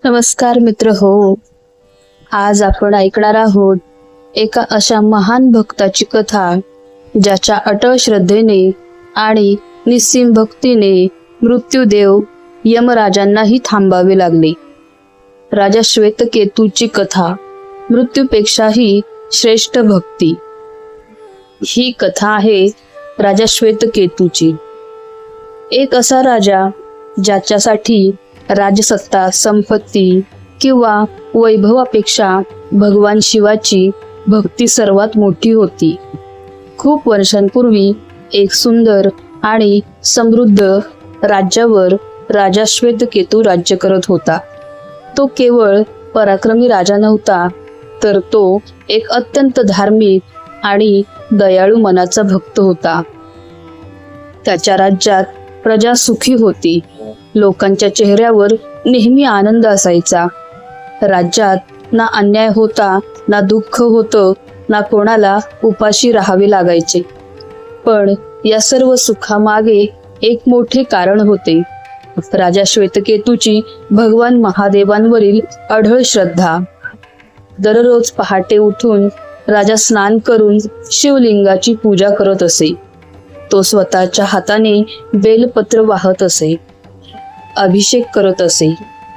नमस्कार मित्र हो. आज आपण ऐकणार आहोत एका अशा महान भक्ताची कथा ज्याच्या अटळ श्रद्धेने आणि निस्सीम भक्तीने मृत्यूदेव यमराजांनाही थांबावे लागले. राजा श्वेतकेतूची कथा, मृत्यूपेक्षाही श्रेष्ठ भक्ती. ही कथा आहे राजा श्वेतकेतूची. एक असा राजा ज्याच्यासाठी राजसत्ता, संपत्ती किंवा वैभवापेक्षा भगवान शिवाची भक्ती सर्वात मोठी होती. खूप वर्षांपूर्वी एक सुंदर आणि समृद्ध राज्यावर राजा श्वेतकेतू राज्य करत होता. तो केवळ पराक्रमी राजा नव्हता, तर तो एक अत्यंत धार्मिक आणि दयाळू मनाचा भक्त होता. त्याच्या राज्यात प्रजा सुखी होती. लोकांच्या चेहऱ्यावर नेहमी आनंद असायचा. राज्यात ना अन्याय होता, ना दुःख होतं, ना कोणाला उपाशी राहावे लागायचे. पण या सर्व सुखामागे एक मोठे कारण होते, राजा श्वेतकेतूची भगवान महादेवांवरील अढळ श्रद्धा. दररोज पहाटे उठून राजा स्नान करून शिवलिंगाची पूजा करत असे. तो स्वतःच्या हाताने बेलपत्र वाहत असे, अभिषेक करत असे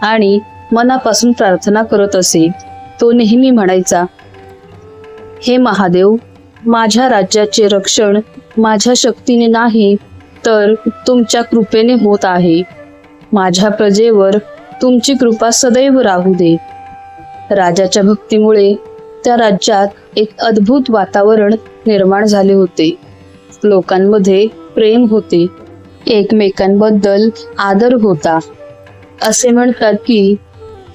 आणि मनापासून प्रार्थना करत असे. तो नेहमी म्हणायचा, हे महादेव, माझ्या राज्याचे रक्षण माझ्या शक्तीने नाही, तर तुमच्या कृपेने होत आहे. माझ्या प्रजेवर तुमची कृपा सदैव राहू दे. राजाच्या भक्तीमुळे त्या राज्यात एक अद्भुत वातावरण निर्माण झाले होते. लोकांमध्ये प्रेम होते, एकमेकांबद्दल आदर होता. असे म्हणतात की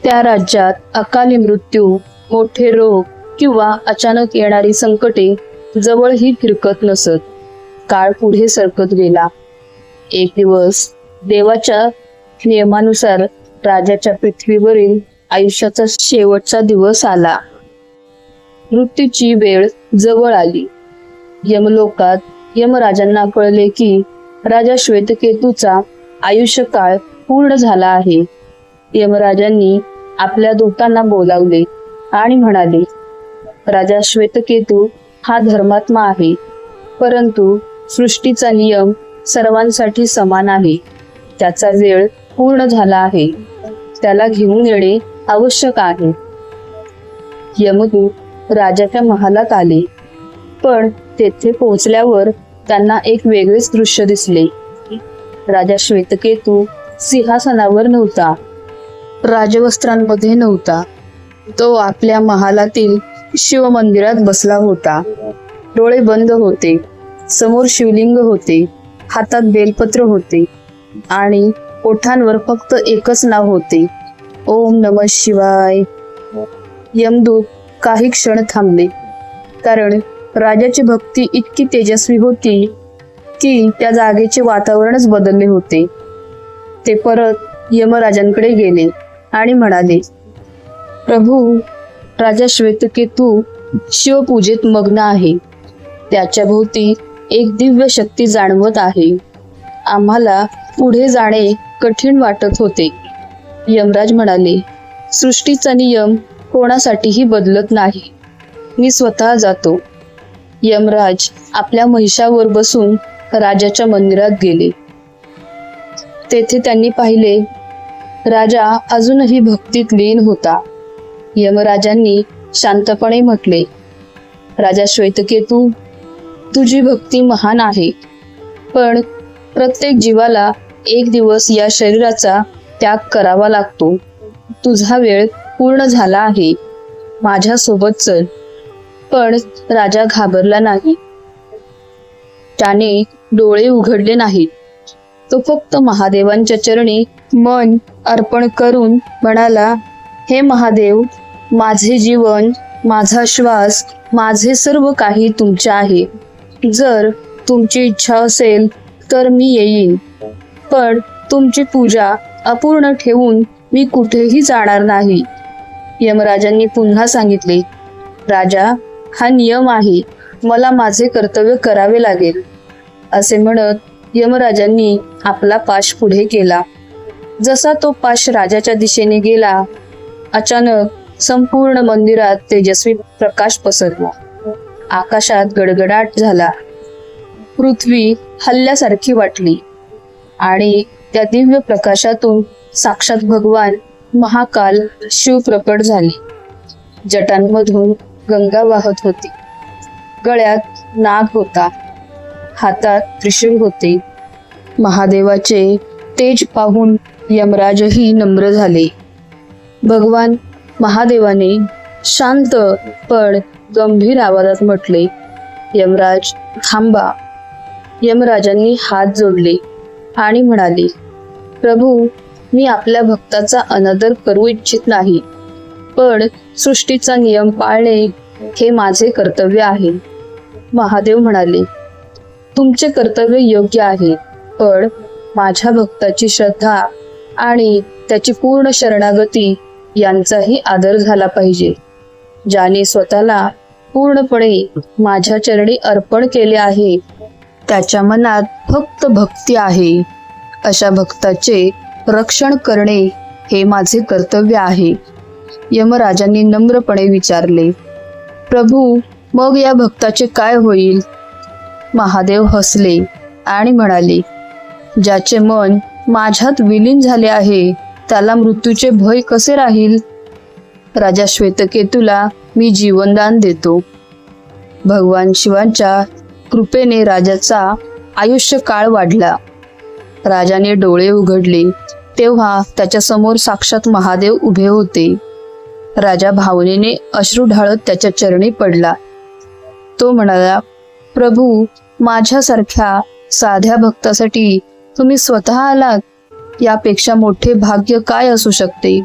त्या राज्यात अकाली मृत्यू, मोठे रोग किंवा अचानक येणारी संकटे जवळही फिरकत नसत. काळ पुढे सरकत गेला. एक दिवस देवाच्या नियमानुसार राजाच्या पृथ्वीवरील आयुष्याचा शेवटचा दिवस आला. मृत्यूची वेळ जवळ आली. यमलोकात यमराजांना कळले की राजा श्वेतकेतूचा आयुष्यकाळ पूर्ण झाला आहे. यमराजांनी आपल्या दूतांना बोलावले आणि म्हणाले, राजा श्वेतकेतू हा धर्मात्मा आहे, परंतु सृष्टीचा नियम सर्वांसाठी समान आहे. त्याचा वेळ पूर्ण झाला आहे. त्याला घेऊन येणे आवश्यक आहे. यमदूत राजाच्या महालात आले, पण तेथे पोहोचल्यावर त्यांना एक वेगळेच दृश्य दिसले. राजा श्वेतकेतू सिंहासनावर नव्हता, राजवस्त्रांमध्ये नव्हता. तो आपल्या महालातील शिवमंदिरात बसला होता. डोळे बंद होते. समोर शिवलिंग होते. हातात बेलपत्र होते आणि ओठांवर फक्त एकच नाव होते, ओम नमः शिवाय. यमदूत काही क्षण थांबले, कारण राजाची भक्ती इतकी तेजस्वी होती की त्या जागेचे वातावरणच बदलले होते. ते परत यमराजांकडे गेले आणि म्हणाले, प्रभू, राजा श्वेतकेतू शिवपूजेत मग्न आहे. त्याच्या भोवती एक दिव्य शक्ती जाणवत आहे. आम्हाला पुढे जाणे कठीण वाटत होते. यमराज म्हणाले, सृष्टीचा नियम कोणासाठीही बदलत नाही. मी स्वतः जातो. यमराज आपल्या महिषावर बसून राजाच्या मंदिरात गेले. तेथे त्यांनी पाहिले, राजा अजूनही भक्तीत लीन होता. यमराजांनी शांतपणे म्हटले, राजा श्वेतकेतू, तुझी भक्ती महान आहे, पण प्रत्येक जीवाला एक दिवस या शरीराचा त्याग करावा लागतो. तुझा वेळ पूर्ण झाला आहे. माझ्यासोबत चल. पण राजा घाबरला नाही. त्याने डोळे उघडले नाहीत. तो फक्त महादेवांच्या चरणी मन अर्पण करून म्हणाला, हे महादेव, माझे जीवन, माझा श्वास, माझे सर्व काही तुमचे आहे. जर तुमची इच्छा असेल तर मी येईन, पण तुमची पूजा अपूर्ण ठेवून मी कुठेही जाणार नाही. यमराजांनी पुन्हा सांगितले, राजा, हा नियम आहे. मला माझे कर्तव्य करावे लागेल. असे म्हणत यमराजांनी आपला पाश पुढे केला. जसा तो पाश राजाच्या दिशेने गेला, अचानक संपूर्ण मंदिरात तेजस्वी प्रकाश पसरला. आकाशात गडगडाट झाला. पृथ्वी हलल्यासारखी वाटली आणि त्या दिव्य प्रकाशातून साक्षात भगवान महाकाल शिव प्रकट झाले. जटांमधून गंगा वाहत होती. गळ्यात नाग होता. हातात त्रिशूळ होते. महादेवाचे तेज पाहून यमराजही नम्र झाले. भगवान महादेवाने शांत पण गंभीर आवाजात म्हटले, यमराज थांबा. यमराजांनी हात जोडले आणि म्हणाले, प्रभू, मी आपल्या भक्ताचा अनादर करू इच्छित नाही, पण सृष्टीचा नियम पाळणे हे माझे कर्तव्य आहे. महादेव म्हणाले, तुमचे कर्तव्य योग्य आहे, पण माझ्या भक्ताची श्रद्धा आणि त्याची पूर्ण शरणागती यांचाही आदर झाला पाहिजे. ज्याने स्वतःला पूर्णपणे माझ्या चरणी अर्पण केले आहे, त्याच्या मनात फक्त भक्ती आहे. अशा भक्ताचे रक्षण करणे हे माझे कर्तव्य आहे. यमराजांनी नम्रपणे विचारले, प्रभू, मग या भक्ताचे काय होईल? महादेव हसले आणि म्हणाले, ज्याचे मन माझ्यात विलीन झाले आहे त्याला मृत्यूचे भय कसे राहील? राजा श्वेतकेतूला मी जीवनदान देतो. भगवान शिवांच्या कृपेने राजाचा आयुष्य काळ वाढला. राजाने डोळे उघडले तेव्हा त्याच्या समोर साक्षात महादेव उभे होते. राजा भावनेने अश्रू ढाळत त्याच्या चरणी पडला. तो म्हणाला, प्रभू, माझ्यासारख्या साध्या भक्तासाठी तुम्ही स्वतः आलात. यापेक्षा मोठे भाग्य काय असू शकते?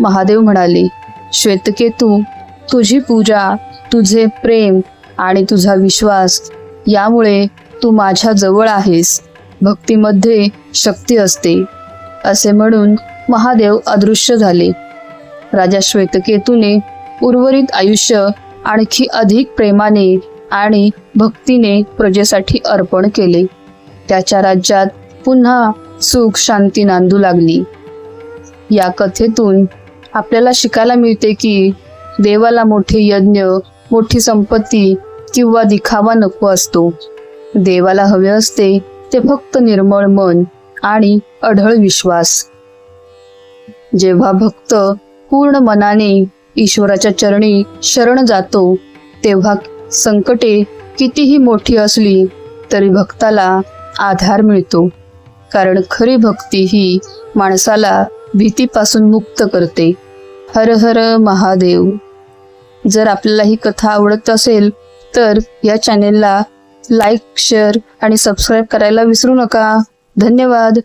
महादेव म्हणाले, श्वेतकेतू, तुझी पूजा, तुझे प्रेम आणि तुझा विश्वास यामुळे तू माझ्या जवळ आहेस. भक्तीमध्ये शक्ती असते. असे म्हणून महादेव अदृश्य झाले. राजा श्वेतकेतूने उर्वरित आयुष्य आणखी अधिक प्रेमाने आणि भक्तीने प्रजेसाठी अर्पण केले. त्याच्या राज्यात पुन्हा सुख शांती नांदू लागली. या कथेतून आपल्याला शिकायला मिळते की देवाला मोठे यज्ञ, मोठी संपत्ती किंवा दिखावा नको असतो. देवाला हवे असते ते फक्त निर्मळ मन आणि अढळ विश्वास. जेव्हा भक्त पूर्ण मनाने ईश्वराच्या चरणी शरण जातो तेव्हा संकटे कितीही मोठी असली तरी भक्ताला आधार मिळतो. कारण खरी भक्ती ही माणसाला भीतीपासून मुक्त करते. हर हर महादेव. जर आपल्याला ही कथा आवडत असेल तर या चॅनेलला लाईक, शेअर आणि सबस्क्राईब करायला विसरू नका. धन्यवाद.